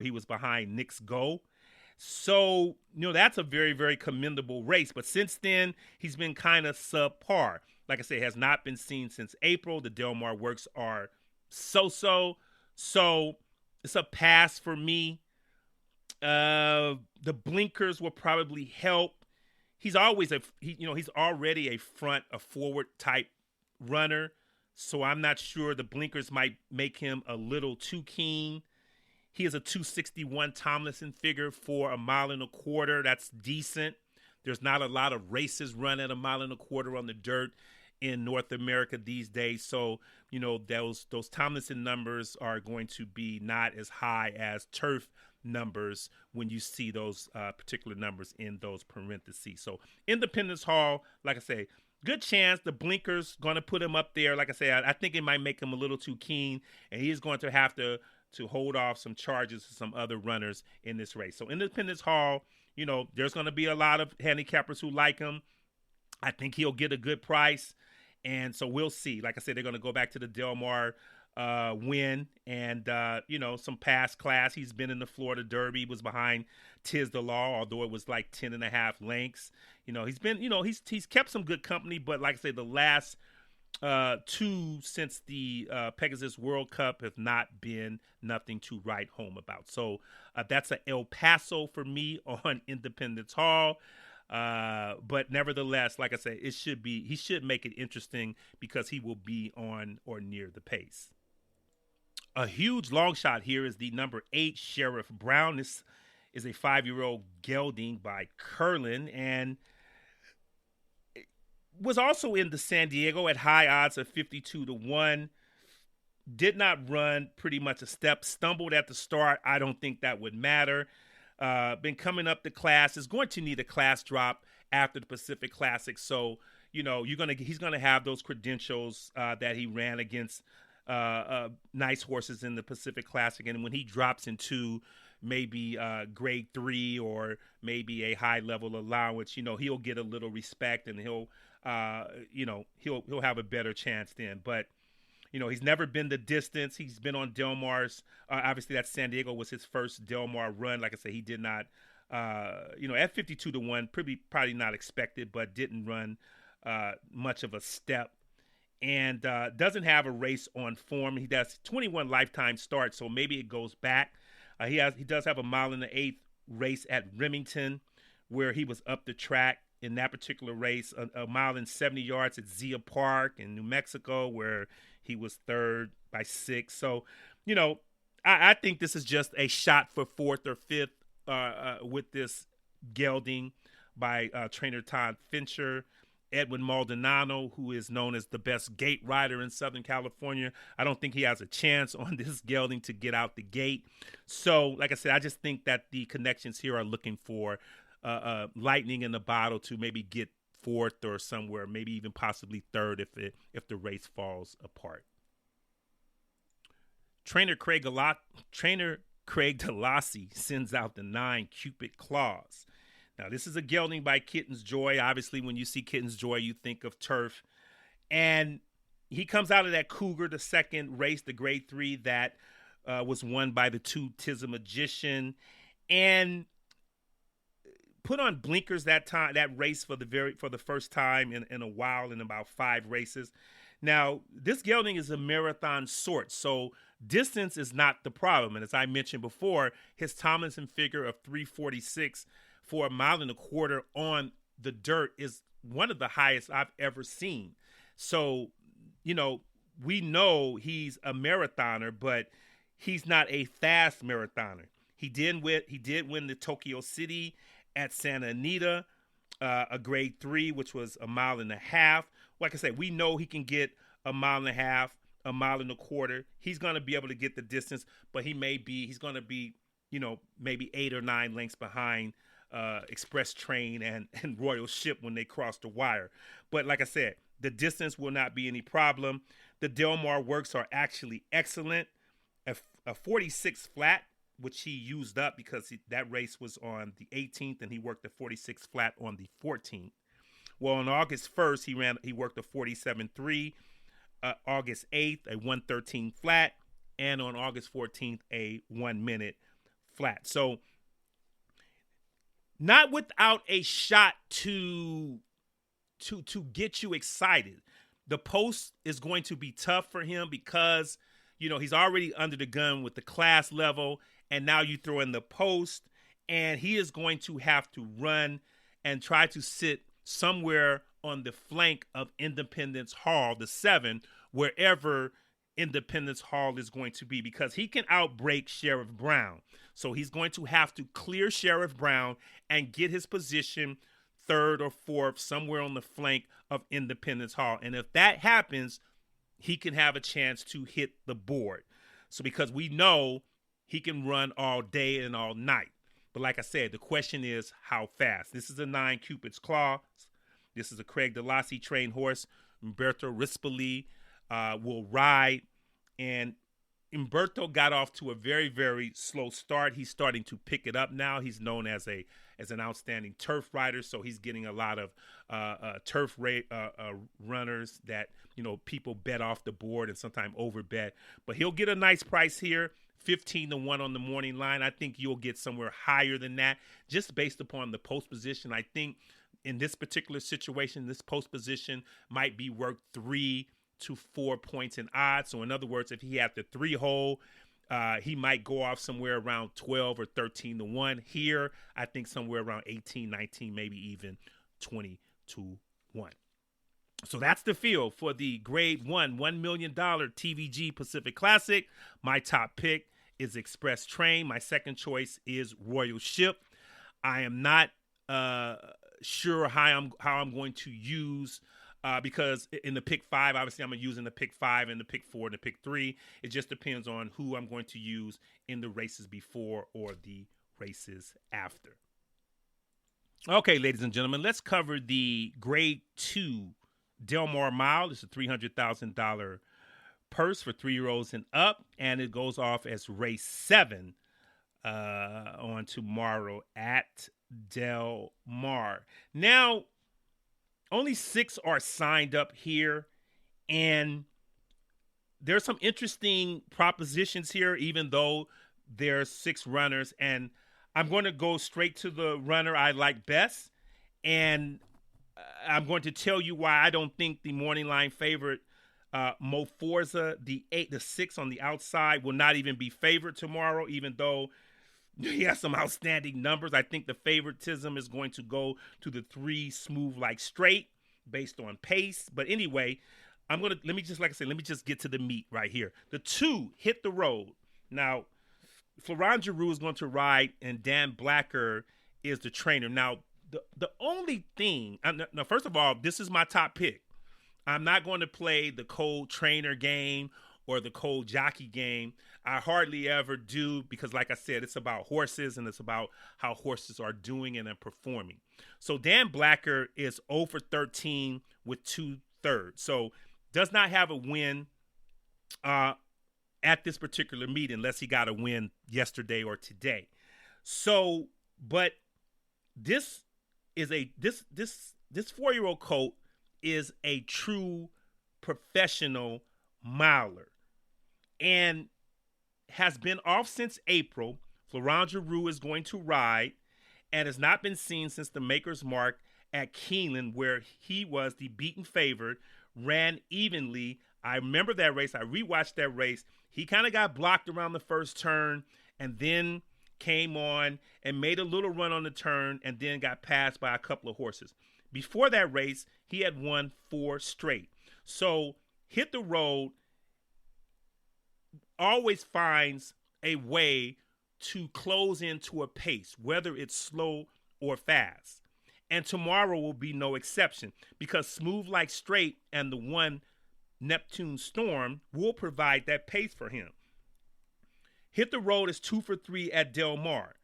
He was behind Nick's Go. So, that's a very, very commendable race. But since then, he's been kind of subpar. Like I said, has not been seen since April. The Del Mar works are so. So it's a pass for me. The blinkers will probably help. He's always he's already a forward type runner. So I'm not sure the blinkers might make him a little too keen. He is a 261 Tomlinson figure for a mile and a quarter. That's decent. There's not a lot of races run at a mile and a quarter on the dirt in North America these days. So, those Tomlinson numbers are going to be not as high as turf numbers when you see those particular numbers in those parentheses. So, Independence Hall, like I say, good chance the blinkers going to put him up there. Like I say, I think it might make him a little too keen, and he's going to have to hold off some charges to some other runners in this race. So Independence Hall, there's going to be a lot of handicappers who like him. I think he'll get a good price. And so we'll see. Like I said, they're going to go back to the Del Mar win and, some past class. He's been in the Florida Derby, was behind Tiz the Law, although it was like 10 and a half lengths. He's been, he's kept some good company, but like I say, the last two since the Pegasus World Cup have not been nothing to write home about. So that's a El Paso for me on Independence Hall. But nevertheless, like I said, he should make it interesting because he will be on or near the pace. A huge long shot here is the number 8 Sheriff Brown. This is a 5-year-old gelding by Curlin and was also in the San Diego at high odds of 52-1. Did not run pretty much a step. Stumbled at the start. I don't think that would matter. Been coming up the class. Is going to need a class drop after the Pacific Classic. So, he's gonna have those credentials that he ran against nice horses in the Pacific Classic. And when he drops into maybe grade 3 or maybe a high level allowance, he'll get a little respect and he'll have a better chance then. But he's never been the distance. He's been on Del Mar's. Obviously, that San Diego was his first Del Mar run. Like I said, he did not, at 52-1, probably not expected, but didn't run much of a step. And doesn't have a race on form. He does 21 lifetime starts, so maybe it goes back. He does have a mile and the eighth race at Remington, where he was up the track in that particular race. A mile and 70 yards at Zia Park in New Mexico, where he was third by 6. So, I think this is just a shot for 4th or 5th with this gelding by trainer Todd Fincher. Edwin Maldonado, who is known as the best gate rider in Southern California. I don't think he has a chance on this gelding to get out the gate. So, like I said, I just think that the connections here are looking for lightning in the bottle to maybe get 4th or somewhere, maybe even possibly 3rd if the race falls apart. Trainer Craig Delassie sends out the 9 Cupid Claws. Now, this is a gelding by Kitten's Joy. Obviously, when you see Kitten's Joy, you think of turf. And he comes out of that Cougar, the second race, the grade 3 that was won by the 2 Tiz Magician, and put on blinkers that race for the first time in a while, in about 5 races. Now, this gelding is a marathon sort, so distance is not the problem. And as I mentioned before, his Tomlinson figure of 346 for a mile and a quarter on the dirt is one of the highest I've ever seen. So, we know he's a marathoner, but he's not a fast marathoner. He did win the Tokyo City at Santa Anita, a grade 3, which was a mile and a half. Like I said, we know he can get a mile and a half, a mile and a quarter. He's going to be able to get the distance, but he's going to be, maybe 8 or 9 lengths behind Express Train and Royal Ship when they cross the wire. But like I said, the distance will not be any problem. The Del Mar works are actually excellent. A 46 flat, which he used up because that race was on the 18th and he worked the 46 flat on the 14th. Well, on August 1st, he worked a 47.3, August 8th, a 113 flat, and on August 14th, a 1 minute flat. So not without a shot to get you excited. The post is going to be tough for him because, he's already under the gun with the class level, and now you throw in the post, and he is going to have to run and try to sit somewhere on the flank of Independence Hall, the 7, wherever Independence Hall is going to be, because he can outbreak Sheriff Brown. So he's going to have to clear Sheriff Brown and get his position 3rd or 4th, somewhere on the flank of Independence Hall. And if that happens, he can have a chance to hit the board. So because we know he can run all day and all night. But like I said, the question is how fast. This is a 9 Cupid's Claws. This is a Craig Delassie trained horse. Umberto Rispoli will ride. And Umberto got off to a very, very slow start. He's starting to pick it up now. He's known as an outstanding turf rider, so he's getting a lot of turf runners that people bet off the board and sometimes overbet. But he'll get a nice price here, 15-1 on the morning line. I think you'll get somewhere higher than that, just based upon the post position. I think in this particular situation, this post position might be worth 3 to 4 points in odds. So in other words, if he had the 3 hole, he might go off somewhere around 12 or 13-1. Here, I think somewhere around 18, 19, maybe even 20-1. So that's the field for the Grade 1 $1 million TVG Pacific Classic. My top pick is Express Train. My second choice is Royal Ship. I am not sure how I'm going to use because in the pick 5, obviously I'm using the pick 5 and the pick 4 and the pick 3. It just depends on who I'm going to use in the races before or the races after. Okay, ladies and gentlemen, let's cover the Grade 2 Del Mar Mile. It's a $300,000 purse for 3-year-olds and up, and it goes off as race 7 on tomorrow at Del Mar. Now, only 6 are signed up here, and there's some interesting propositions here, even though there's 6 runners, and I'm going to go straight to the runner I like best, and I'm going to tell you why I don't think the morning line favorite Mo Forza, the 6 on the outside, will not even be favored tomorrow, even though he has some outstanding numbers. I think the favoritism is going to go to the 3 Smooth Like Straight based on pace. But anyway, let me just get to the meat right here. The 2 Hit the Road. Now, Florent Giroux is going to ride, and Dan Blacker is the trainer. Now, the only thing, now, first of all, this is my top pick. I'm not going to play the cold trainer game or the cold jockey game. I hardly ever do because, like I said, it's about horses and it's about how horses are doing and performing. So Dan Blacker is 0 for 13 with 2/3. So does not have a win at this particular meet unless he got a win yesterday or today. So, but this is this 4-year-old colt is a true professional miler and has been off since April. Florent Giroux is going to ride and has not been seen since the Maker's Mark at Keeneland, where he was the beaten favorite, ran evenly. I remember that race. I rewatched that race. He kind of got blocked around the first turn and then came on and made a little run on the turn and then got passed by a couple of horses. Before that race, he had won 4 straight. So Hit the Road always finds a way to close into a pace, whether it's slow or fast. And tomorrow will be no exception because Smooth Like Straight and the 1 Neptune Storm will provide that pace for him. Hit the Road is 2 for 3 at Del Mar.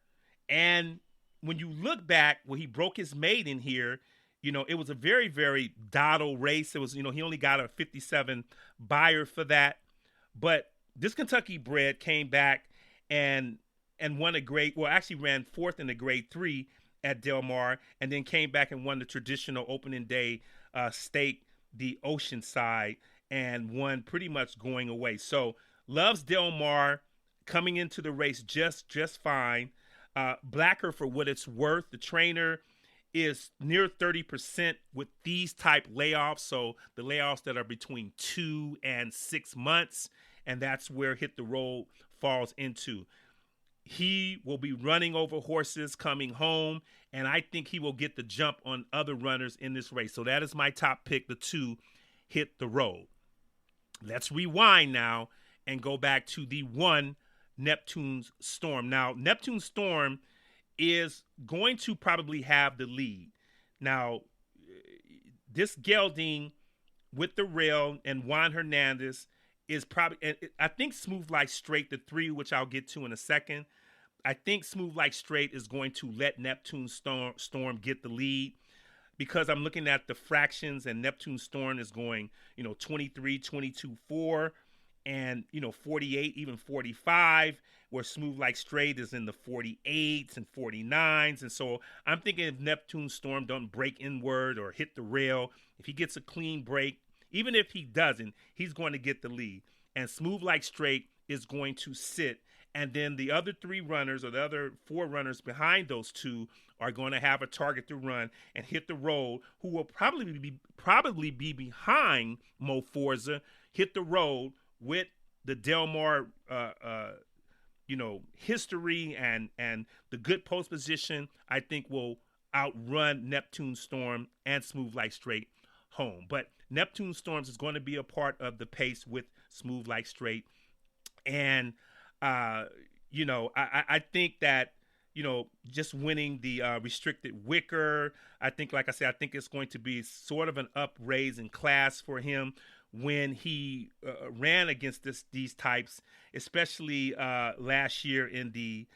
And when you look back, when he broke his maiden here, it was a very, very dottle race. It was, he only got a 57 buyer for that. But this Kentucky bred came back and won actually ran 4th in the Grade 3 at Del Mar, and then came back and won the traditional opening day stake, the Oceanside, and won pretty much going away. So loves Del Mar, coming into the race just fine. Blacker, for what it's worth, the trainer is near 30% with these type layoffs. So the layoffs that are between 2 and 6 months, and that's where Hit the Road falls into. He will be running over horses coming home, and I think he will get the jump on other runners in this race. So that is my top pick, the 2, Hit the Road. Let's rewind now and go back to the 1, Neptune's Storm. Now, Neptune's Storm is going to probably have the lead. Now, this gelding with the rail and Juan Hernandez is probably, I think Smooth Like Straight, the 3, which I'll get to in a second. I think Smooth Like Straight is going to let Neptune Storm get the lead, because I'm looking at the fractions, and Neptune Storm is going, 23, 22, 4, and, 48, even 45, where Smooth Like Straight is in the 48s and 49s. And so I'm thinking if Neptune Storm don't break inward or hit the rail, if he gets a clean break, even if he doesn't, he's going to get the lead. And Smooth Like Straight is going to sit. And then the other 3 runners, or the other 4 runners behind those 2, are going to have a target to run and Hit the Road, who will probably be behind Mo Forza. Hit the Road with the Del Mar, history and the good post position, I think will outrun Neptune Storm and Smooth Like Straight home. But Neptune Storms is going to be a part of the pace with Smooth Like Straight. And, I think that, just winning the restricted wicker, I think, like I said, I think it's going to be sort of an upraise in class for him when he ran against these types, especially last year in the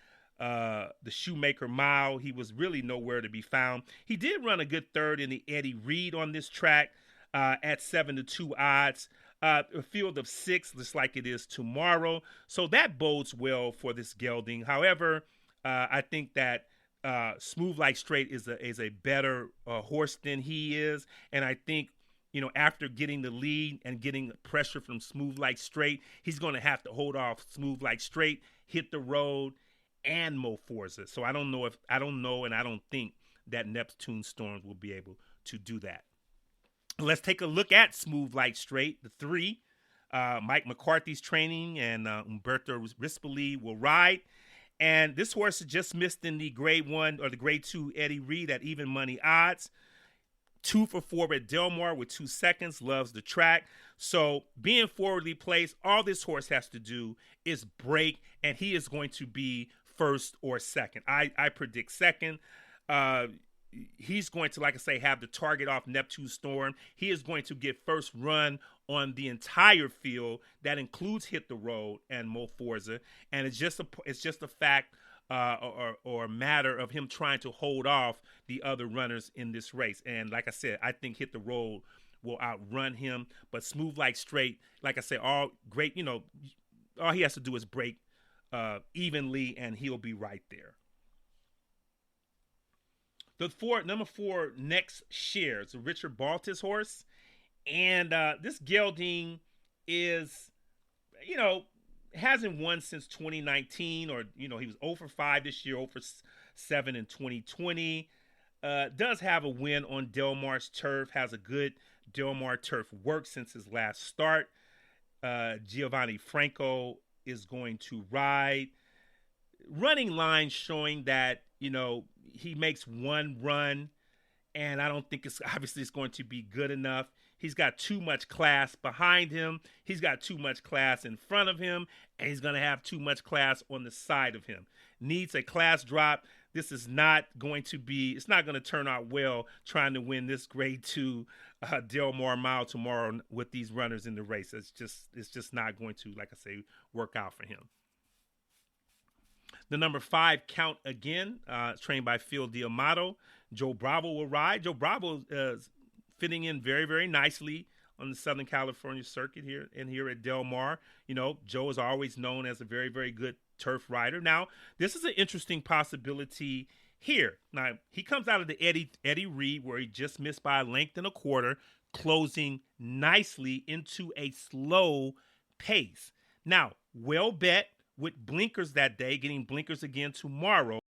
Shoemaker Mile. He was really nowhere to be found. He did run a good 3rd in the Eddie Reed on this track at 7-2 odds. A field of 6, just like it is tomorrow. So that bodes well for this gelding. However, I think that Smooth Like Straight is a better horse than he is. And I think, after getting the lead and getting pressure from Smooth Like Straight, he's going to have to hold off Smooth Like Straight, Hit the Road, and Mo Forza. So I don't know, and I don't think that Neptune Storms will be able to do that. Let's take a look at Smooth Like Straight, the 3. Mike McCarthy's training, and Umberto Rispoli will ride. And this horse just missed in the grade 1 or the grade 2 Eddie Reed at even money odds. 2 for 4 at Del Mar with 2 seconds, loves the track. So being forwardly placed, all this horse has to do is break, and he is going to be 1st or 2nd. I predict 2nd. He's going to, like I say, have the target off Neptune Storm. He is going to get first run on the entire field. That includes Hit the Road and Mo Forza. And it's just a fact or a matter of him trying to hold off the other runners in this race. And like I said, I think Hit the Road will outrun him. But Smooth Like Straight, like I said, all great. All he has to do is break evenly, and he'll be right there. Number 4, Next Shares, Richard Baltas horse. And this gelding is, hasn't won since 2019, or, he was 0 for 5 this year, 0 for 7 in 2020. Does have a win on Del Mar's turf, has a good Del Mar turf work since his last start. Giovanni Franco is going to ride. Running lines showing that, he makes one run, and I don't think it's going to be good enough. He's got too much class behind him. He's got too much class in front of him, and he's going to have too much class on the side of him. Needs a class drop. This is not going to be, it's not going to turn out well trying to win this grade 2 Del Mar Mile tomorrow with these runners in the race. It's just not going to, like I say, work out for him. The number 5, Count Again, trained by Phil D'Amato. Joe Bravo will ride. Joe Bravo is fitting in very, very nicely on the Southern California circuit here at Del Mar. Joe is always known as a very, very good turf rider. Now, this is an interesting possibility here. Now, he comes out of the Eddie Reed, where he just missed by a length and a quarter, closing nicely into a slow pace. Now, well bet with blinkers that day, getting blinkers again tomorrow.